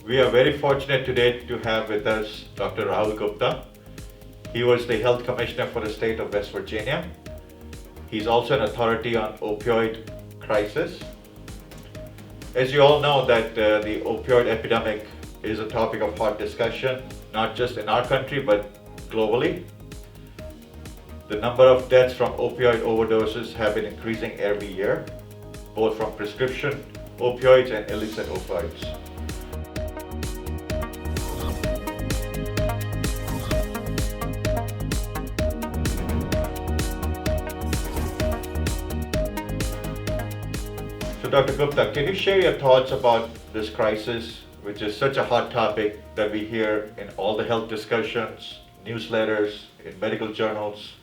We are very fortunate today to have with us Dr. Rahul Gupta. He was the Health Commissioner for the state of West Virginia. He's also an authority on opioid crisis. As you all know that the opioid epidemic is a topic of hot discussion, not just in our country, but globally. The number of deaths from opioid overdoses have been increasing every year, both from prescription opioids and illicit opioids. So Dr. Gupta, can you share your thoughts about this crisis, which is such a hot topic that we hear in all the health discussions, newsletters, in medical journals?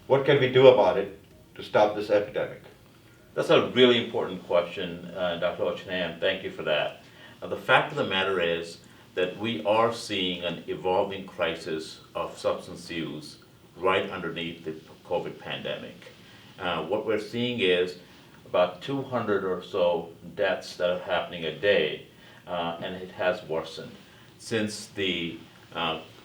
What can we do about it to stop this epidemic? That's a really important question, Dr. Ochanay, and thank you for that. The fact of the matter is that we are seeing an evolving crisis of substance use right underneath the COVID pandemic. What we're seeing is about 200 or so deaths that are happening a day, and it has worsened since the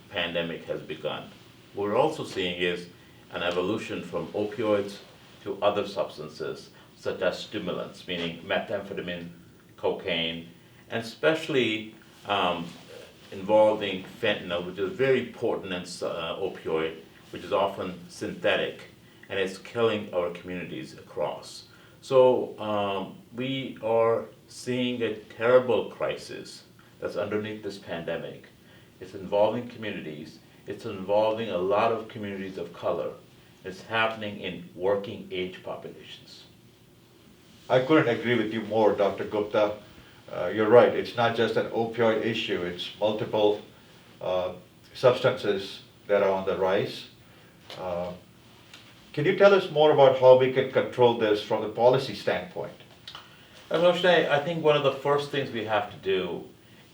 pandemic has begun. What we're also seeing is an evolution from opioids to other substances, such as stimulants, meaning methamphetamine, cocaine, and especially involving fentanyl, which is a very potent opioid, which is often synthetic, and it's killing our communities across. So we are seeing a terrible crisis that's underneath this pandemic. It's involving communities. It's involving a lot of communities of color. It's happening in working age populations. I couldn't agree with you more, Dr. Gupta. You're right, it's not just an opioid issue, it's multiple substances that are on the rise. Can you tell us more about how we can control this from the policy standpoint? Roshnay, I think one of the first things we have to do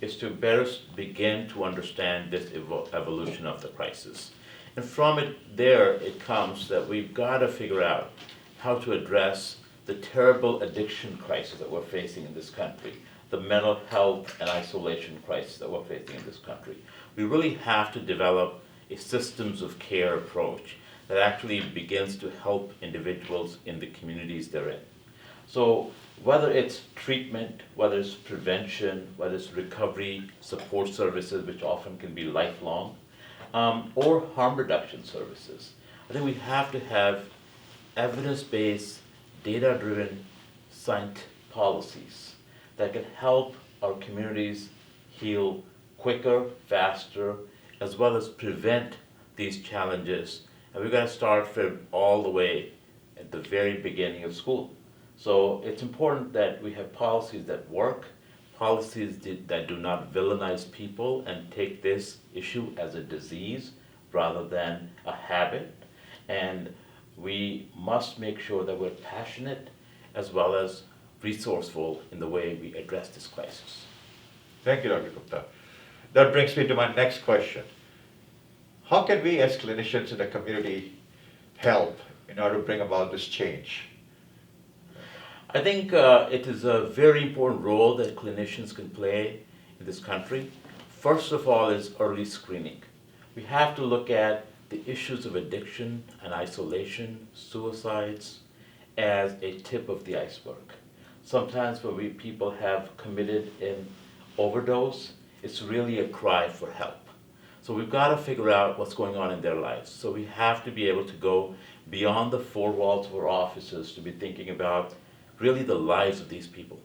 is to better begin to understand this evolution of the crisis. And from it comes that we've got to figure out how to address the terrible addiction crisis that we're facing in this country, the mental health and isolation crisis that we're facing in this country. We really have to develop a systems of care approach that actually begins to help individuals in the communities they're in. So whether it's treatment, whether it's prevention, whether it's recovery, support services, which often can be lifelong, or harm reduction services, I think we have to have evidence-based, data-driven science policies that can help our communities heal quicker, faster, as well as prevent these challenges. And we've got to start from all the way at the very beginning of school. So it's important that we have policies that work, policies that do not villainize people and take this issue as a disease rather than a habit. And we must make sure that we're passionate as well as resourceful in the way we address this crisis. Thank you, Dr. Gupta. That brings me to my next question. How can we as clinicians in the community help in order to bring about this change? I think it is a very important role that clinicians can play in this country. First of all is early screening. We have to look at the issues of addiction and isolation, suicides, as a tip of the iceberg. Sometimes when people have committed an overdose, it's really a cry for help. So we've got to figure out what's going on in their lives. So we have to be able to go beyond the four walls of our offices to be thinking about really the lives of these people.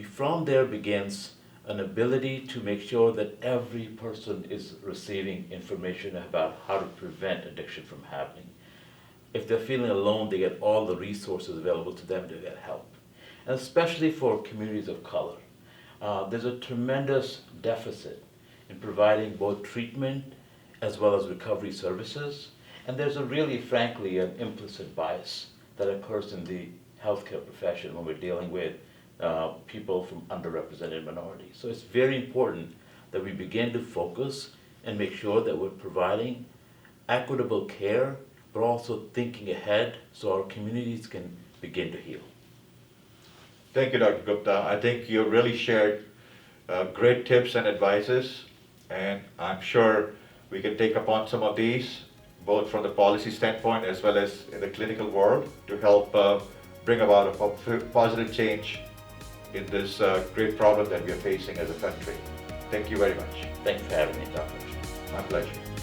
From there begins an ability to make sure that every person is receiving information about how to prevent addiction from happening. If they're feeling alone, they get all the resources available to them to get help. And especially for communities of color, there's a tremendous deficit in providing both treatment as well as recovery services. And there's a really, frankly, an implicit bias that occurs in the healthcare profession when we're dealing with people from underrepresented minorities. So it's very important that we begin to focus and make sure that we're providing equitable care, but also thinking ahead so our communities can begin to heal. Thank you, Dr. Gupta. I think you really shared great tips and advices, and I'm sure we can take upon some of these, both from the policy standpoint as well as in the clinical world, to help bring about a positive change in this great problem that we are facing as a country. Thank you very much. Thanks for having me, Dr. My pleasure.